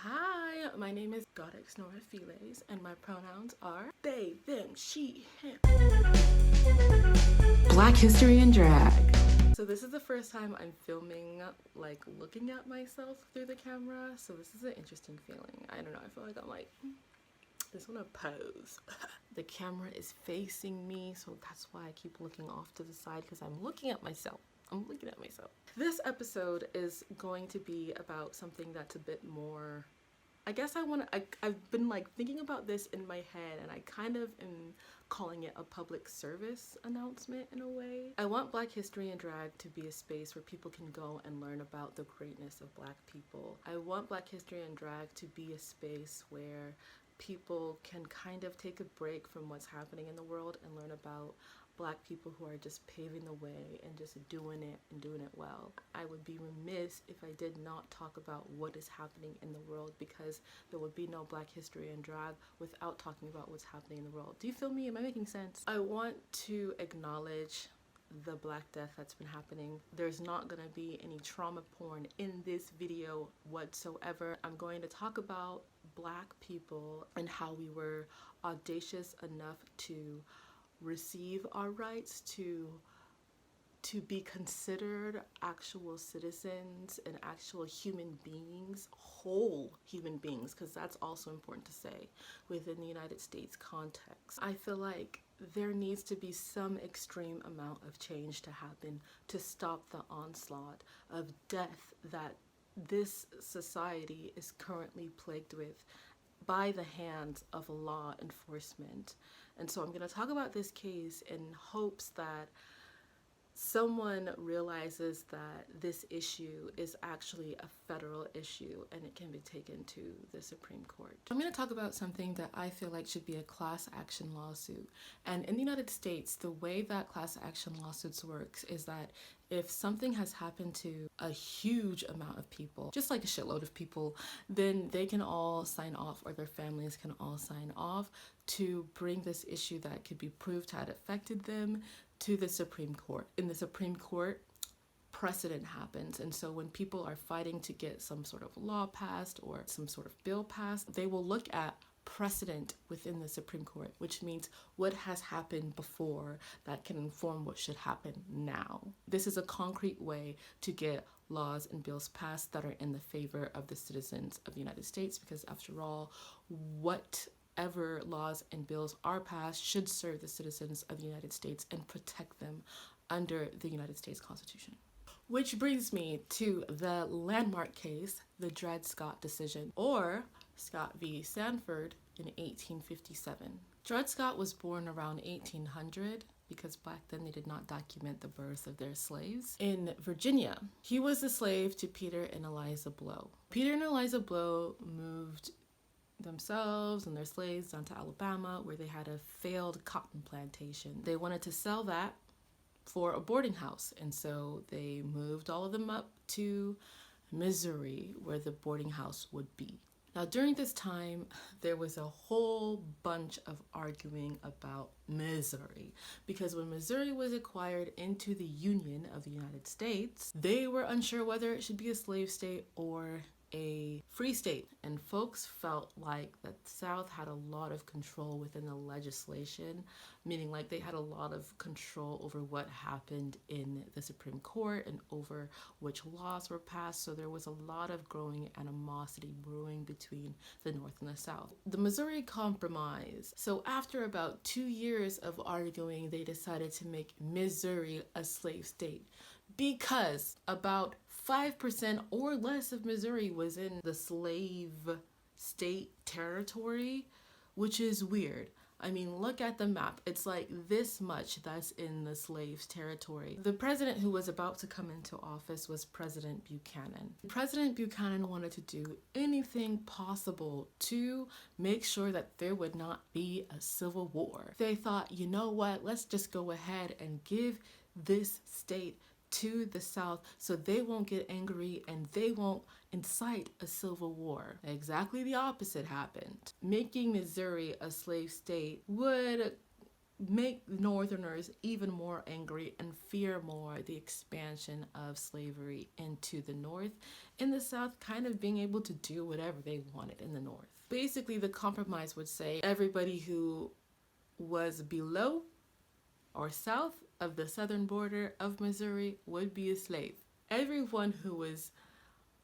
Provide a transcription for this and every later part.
Hi, my name is Goddess Nora Files, and my pronouns are they, them, she, him. Black History and Drag. So this is the first time I'm filming, like, looking at myself through the camera, so this is an interesting feeling. I don't know, I feel like I'm like, I just want to pose. The camera is facing me, so that's why I keep looking off to the side, because I'm looking at myself. This episode is going to be about something that's a bit more, I guess I've been like thinking about this in my head, and I kind of am calling it a public service announcement in a way. I want Black History and Drag to be a space where people can go and learn about the greatness of Black people. I want Black History and Drag to be a space where people can kind of take a break from what's happening in the world and learn about Black people who are just paving the way and just doing it and doing it well. I would be remiss if I did not talk about what is happening in the world, because there would be no Black History and Drag without talking about what's happening in the world. Do you feel me? Am I making sense? I want to acknowledge the Black death that's been happening. There's not gonna be any trauma porn in this video whatsoever. I'm going to talk about Black people and how we were audacious enough to receive our rights to be considered actual citizens and actual human beings, whole human beings, because that's also important to say within the United States context. I feel like there needs to be some extreme amount of change to happen to stop the onslaught of death that this society is currently plagued with by the hands of law enforcement. And so I'm going to talk about this case in hopes that someone realizes that this issue is actually a federal issue and it can be taken to the Supreme Court. I'm going to talk about something that I feel like should be a class action lawsuit. And in the United States, the way that class action lawsuits works is that if something has happened to a huge amount of people, just like a shitload of people, then they can all sign off, or their families can all sign off to bring this issue that could be proved had affected them to the Supreme Court. In the Supreme Court, precedent happens, and so when people are fighting to get some sort of law passed or some sort of bill passed, they will look at precedent within the Supreme Court, which means what has happened before that can inform what should happen now. This is a concrete way to get laws and bills passed that are in the favor of the citizens of the United States, because after all, whatever laws and bills are passed should serve the citizens of the United States and protect them under the United States Constitution. Which brings me to the landmark case, the Dred Scott decision, or Scott v. Sanford in 1857. Dred Scott was born around 1800, because back then they did not document the birth of their slaves, in Virginia. He was a slave to Peter and Eliza Blow. Peter and Eliza Blow moved themselves and their slaves down to Alabama, where they had a failed cotton plantation. They wanted to sell that for a boarding house, and so they moved all of them up to Missouri, where the boarding house would be. Now, during this time, there was a whole bunch of arguing about Missouri, because when Missouri was acquired into the Union of the United States, they were unsure whether it should be a slave state or a free state, and folks felt like the South had a lot of control within the legislation, meaning like they had a lot of control over what happened in the Supreme Court and over which laws were passed, so there was a lot of growing animosity brewing between the North and the South. The Missouri Compromise. So after about 2 years of arguing, they decided to make Missouri a slave state, because about 5% or less of Missouri was in the slave state territory, which is weird. I mean, look at the map. It's like this much that's in the slaves' territory. The president who was about to come into office was President Buchanan. President Buchanan wanted to do anything possible to make sure that there would not be a civil war. They thought, you know what, let's just go ahead and give this state to the South so they won't get angry and they won't incite a civil war. Exactly the opposite happened. Making Missouri a slave state would make Northerners even more angry and fear more the expansion of slavery into the North, and the South kind of being able to do whatever they wanted in the North. Basically, the compromise would say everybody who was below or south of the southern border of Missouri would be a slave. Everyone who was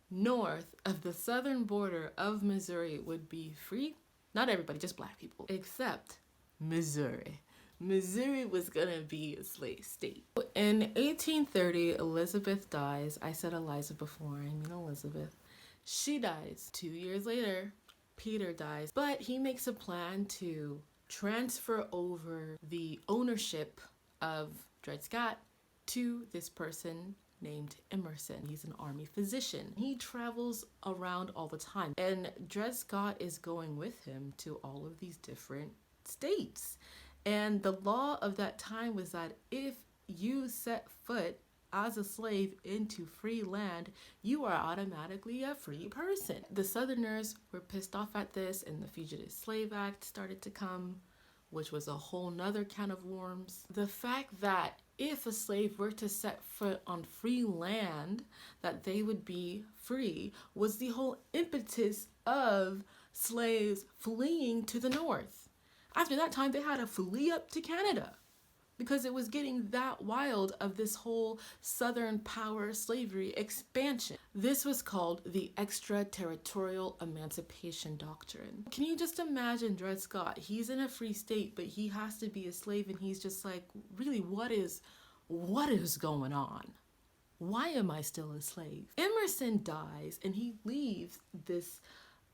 north of the southern border of Missouri would be free. Not everybody, just black people, except Missouri. Missouri was gonna be a slave state. In 1830, Elizabeth dies. I said Eliza before, I mean Elizabeth. She dies. 2 years later, Peter dies, but he makes a plan to transfer over the ownership of Dred Scott to this person named Emerson. He's an army physician. He travels around all the time, and Dred Scott is going with him to all of these different states. And the law of that time was that if you set foot as a slave into free land, you are automatically a free person. The Southerners were pissed off at this, and the Fugitive Slave Act started to come, which was a whole nother can of worms. The fact that if a slave were to set foot on free land, that they would be free, was the whole impetus of slaves fleeing to the North. After that time, they had to flee up to Canada because it was getting that wild of this whole Southern power slavery expansion. This was called the extraterritorial emancipation doctrine. Can you just imagine Dred Scott? He's in a free state, but he has to be a slave, and he's just like, really, what is going on? Why am I still a slave? Emerson dies, and he leaves this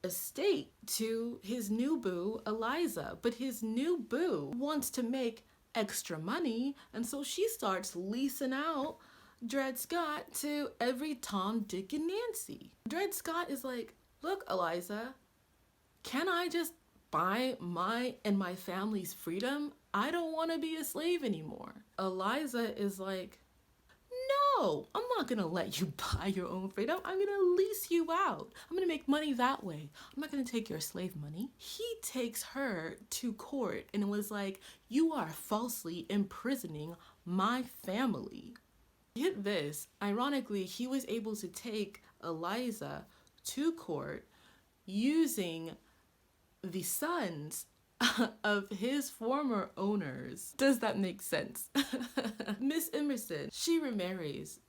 estate to his new boo, Eliza, but his new boo wants to make extra money, and so she starts leasing out Dred Scott to every Tom, Dick, and Nancy. Dred Scott is like, look, Eliza, can I just buy my and my family's freedom? I don't want to be a slave anymore. Eliza is like, no, I'm not gonna let you buy your own freedom. I'm gonna lease you out. I'm gonna make money that way. I'm not gonna take your slave money. He takes her to court and was like, you are falsely imprisoning my family. Get this, ironically, he was able to take Eliza to court using the sons of his former owners. Does that make sense? Miss Emerson, she remarries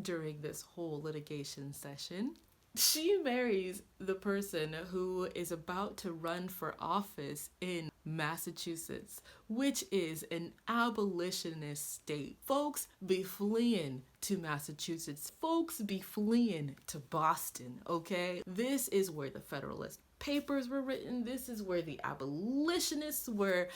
during this whole litigation session. She marries the person who is about to run for office in Massachusetts, which is an abolitionist state. Folks be fleeing to Massachusetts. Folks be fleeing to Boston, okay? This is where the Federalist Papers were written. This is where the abolitionists were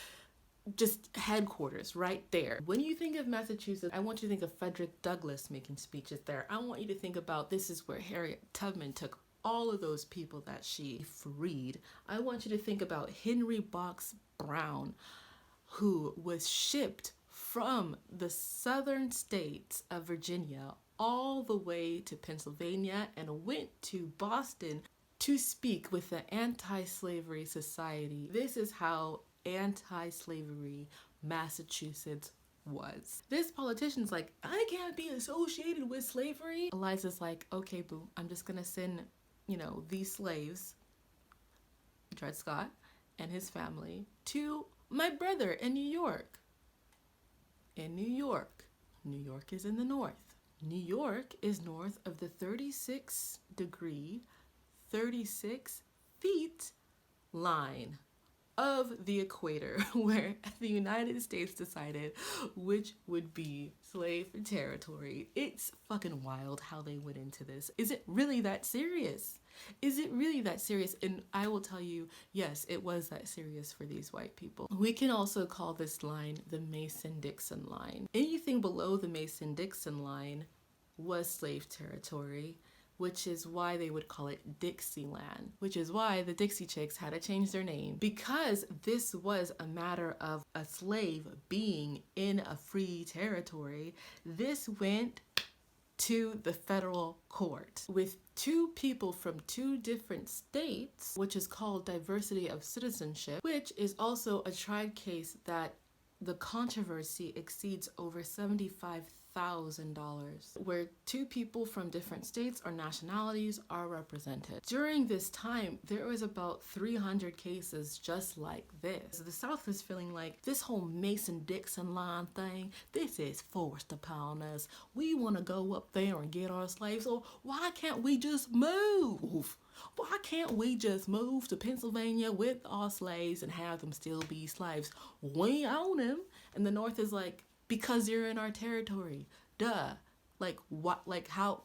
just headquarters right there. When you think of Massachusetts, I want you to think of Frederick Douglass making speeches there. I want you to think about this is where Harriet Tubman took all of those people that she freed. I want you to think about Henry Box Brown, who was shipped from the southern states of Virginia all the way to Pennsylvania and went to Boston to speak with the Anti-Slavery Society. This is how anti-slavery Massachusetts was. This politician's like, I can't be associated with slavery. Eliza's like, okay, boo, I'm just gonna send, these slaves, Dred Scott and his family, to my brother in New York. In New York. New York is in the north. New York is north of the 36 feet line of the equator, where the United States decided which would be slave territory. It's fucking wild how they went into this. Is it really that serious? Is it really that serious? And I will tell you, yes, it was that serious for these white people. We can also call this line the Mason-Dixon line. Anything below the Mason-Dixon line was slave territory, which is why they would call it Dixieland, which is why the Dixie Chicks had to change their name, because this was a matter of a slave being in a free territory. This went to the federal court with two people from two different states, which is called diversity of citizenship, which is also a tried case that the controversy exceeds over $75,000, where two people from different states or nationalities are represented. During this time, there was about 300 cases just like this. The South was feeling like this whole Mason-Dixon line thing, this is forced upon us. We want to go up there and get our slaves, so why can't we just move? Why can't we just move to Pennsylvania with our slaves and have them still be slaves? We own them. And the North is like, because you're in our territory. Duh. Like, what, like, how,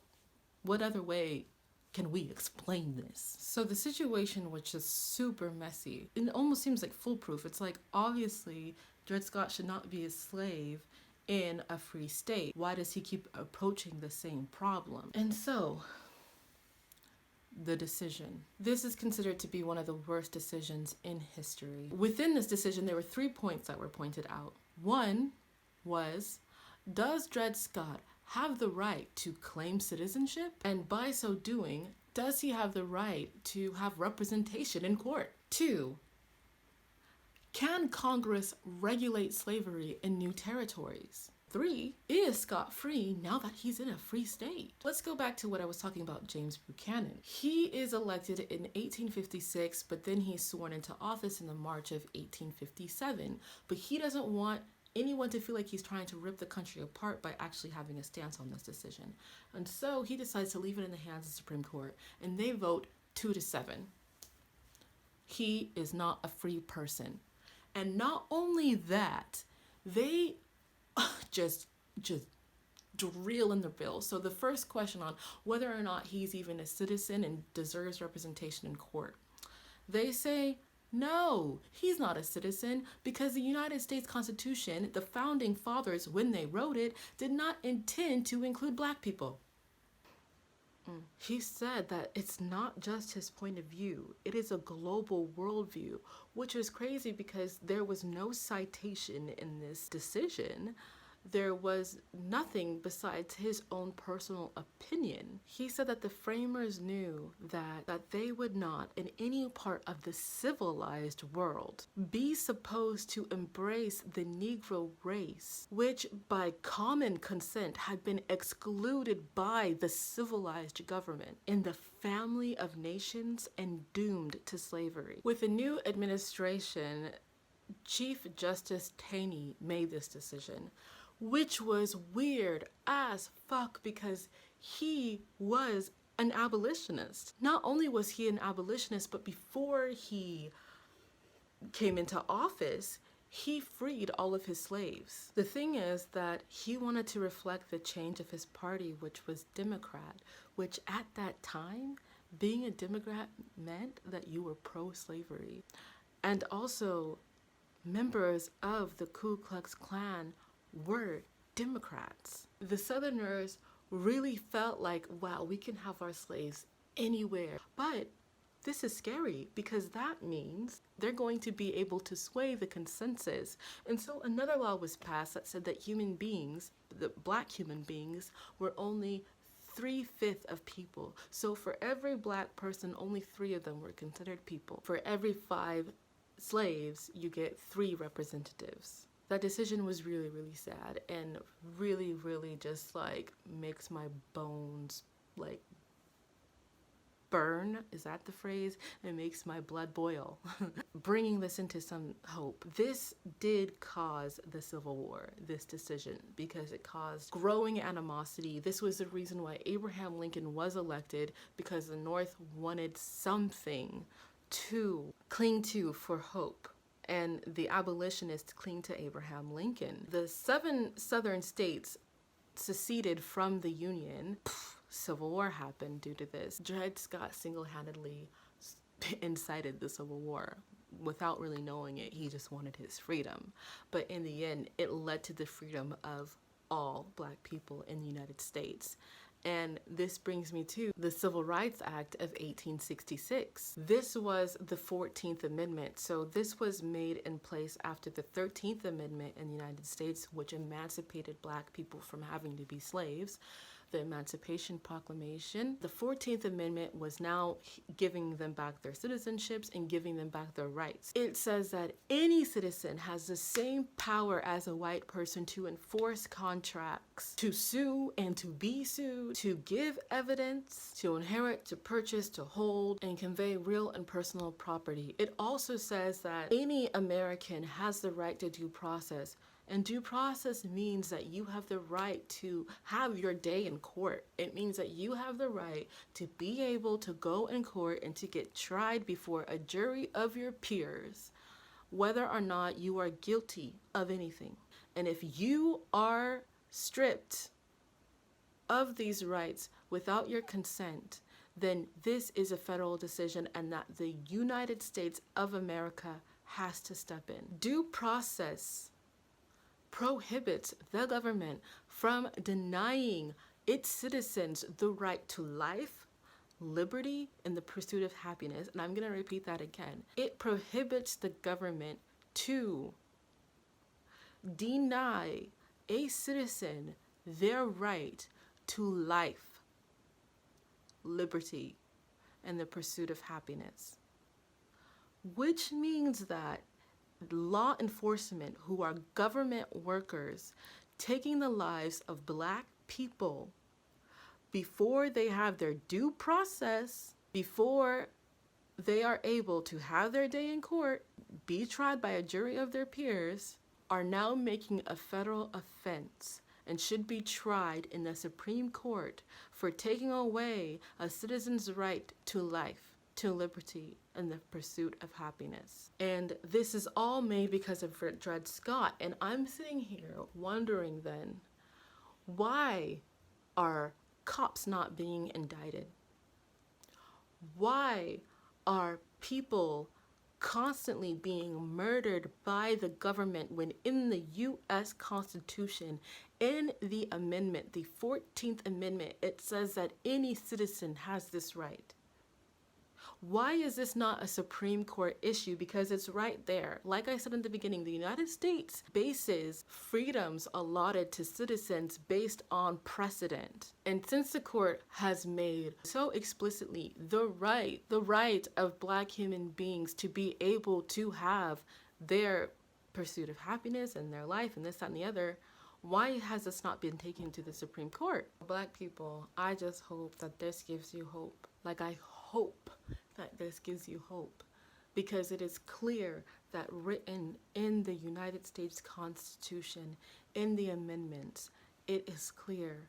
what other way can we explain this? So the situation was just super messy. It almost seems like foolproof. It's like, obviously, Dred Scott should not be a slave in a free state. Why does he keep approaching the same problem? And so, the decision. This is considered to be one of the worst decisions in history. Within this decision, there were 3 points that were pointed out. One was, does Dred Scott have the right to claim citizenship? And by so doing, does he have the right to have representation in court? 2, can Congress regulate slavery in new territories? 3, is Scott free now that he's in a free state? Let's go back to what I was talking about, James Buchanan. He is elected in 1856, but then he's sworn into office in the March of 1857. But he doesn't want anyone to feel like he's trying to rip the country apart by actually having a stance on this decision. And so he decides to leave it in the hands of the Supreme Court, and they vote 2-7. He is not a free person. And not only that, they just drill in the bill. So the first question on whether or not he's even a citizen and deserves representation in court, they say, no, he's not a citizen because the United States Constitution, the founding fathers, when they wrote it, did not intend to include Black people. He said that it's not just his point of view, it is a global worldview, which is crazy because there was no citation in this decision. There was nothing besides his own personal opinion. He said that the framers knew that they would not, in any part of the civilized world, be supposed to embrace the Negro race, which by common consent had been excluded by the civilized government in the family of nations and doomed to slavery. With the new administration, Chief Justice Taney made this decision, which was weird as fuck because he was an abolitionist. Not only was he an abolitionist, but before he came into office, he freed all of his slaves. The thing is that he wanted to reflect the change of his party, which was Democrat, which at that time, being a Democrat meant that you were pro-slavery. And also, members of the Ku Klux Klan were Democrats. The Southerners really felt like, wow, we can have our slaves anywhere. But this is scary because that means they're going to be able to sway the consensus. And so another law was passed that said that human beings, the Black human beings, were only 3/5 of people. So for every Black person, only 3 of them were considered people. For every 5 slaves, you get 3 representatives. That decision was really, really sad and really, really just like makes my bones like burn. Is that the phrase? It makes my blood boil. Bringing this into some hope. This did cause the Civil War, this decision, because it caused growing animosity. This was the reason why Abraham Lincoln was elected, because the North wanted something to cling to for hope. And the abolitionists cling to Abraham Lincoln. The 7 southern states seceded from the Union. Civil War happened due to this. Dred Scott single-handedly incited the Civil War. Without really knowing it, he just wanted his freedom. But in the end, it led to the freedom of all Black people in the United States. And this brings me to the Civil Rights Act of 1866. This was the 14th Amendment. So this was made in place after the 13th Amendment in the United States, which emancipated Black people from having to be slaves. the Emancipation Proclamation. The 14th Amendment was now giving them back their citizenships and giving them back their rights. It says that any citizen has the same power as a white person to enforce contracts, to sue and to be sued, to give evidence, to inherit, to purchase, to hold, and convey real and personal property. It also says that any American has the right to due process. And due process means that you have the right to have your day in court. It means that you have the right to be able to go in court and to get tried before a jury of your peers, whether or not you are guilty of anything. And if you are stripped of these rights without your consent, then this is a federal decision and that the United States of America has to step in. Due process prohibits the government from denying its citizens the right to life, liberty, and the pursuit of happiness. And I'm going to repeat that again. It prohibits the government to deny a citizen their right to life, liberty, and the pursuit of happiness. Which means that law enforcement, who are government workers, taking the lives of Black people before they have their due process, before they are able to have their day in court, be tried by a jury of their peers, are now making a federal offense and should be tried in the Supreme Court for taking away a citizen's right to life, to liberty, and the pursuit of happiness. And this is all made because of Dred Scott. And I'm sitting here wondering then, why are cops not being indicted? Why are people constantly being murdered by the government when in the U.S. Constitution, in the amendment, the 14th Amendment, it says that any citizen has this right? Why is this not a Supreme Court issue? Because it's right there. Like I said in the beginning, the United States bases freedoms allotted to citizens based on precedent. And since the court has made so explicitly the right of Black human beings to be able to have their pursuit of happiness and their life and this, that, and the other, why has this not been taken to the Supreme Court? Black people, I just hope that this gives you hope. Like, I hope that this gives you hope, because it is clear that written in the United States Constitution, in the amendments, it is clear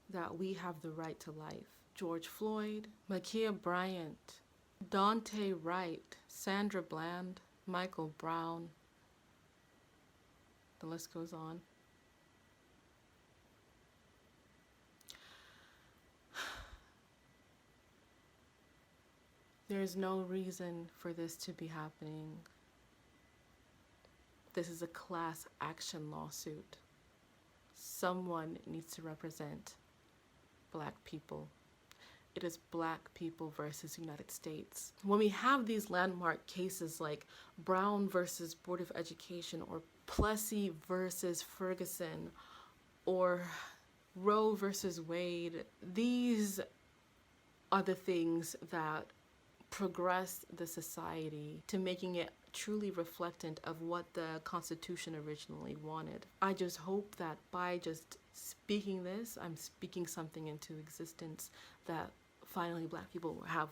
that we have the right to life. George Floyd, Ma'Khia Bryant, Daunte Wright, Sandra Bland, Michael Brown, the list goes on. There's no reason for this to be happening. This is a class action lawsuit. Someone needs to represent Black people. It is Black people versus United States. When we have these landmark cases like Brown versus Board of Education, or Plessy versus Ferguson, or Roe versus Wade, these are the things that progress the society to making it truly reflectant of what the Constitution originally wanted. I just hope that by just speaking this, I'm speaking something into existence, that finally Black people will have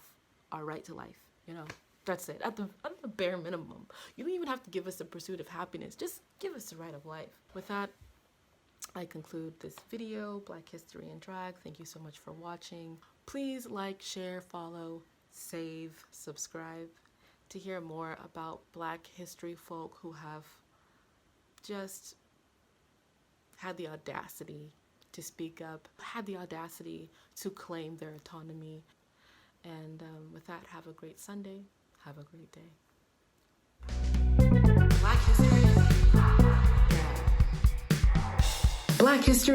our right to life. You know, that's it. At the bare minimum. You don't even have to give us the pursuit of happiness. Just give us the right of life. With that, I conclude this video, Black History in Drag. Thank you so much for watching. Please like, share, follow, save, subscribe to hear more about Black history folk who have just had the audacity to speak up, had the audacity to claim their autonomy. And with that, have a great Sunday. Have a great day. Black history. Black history.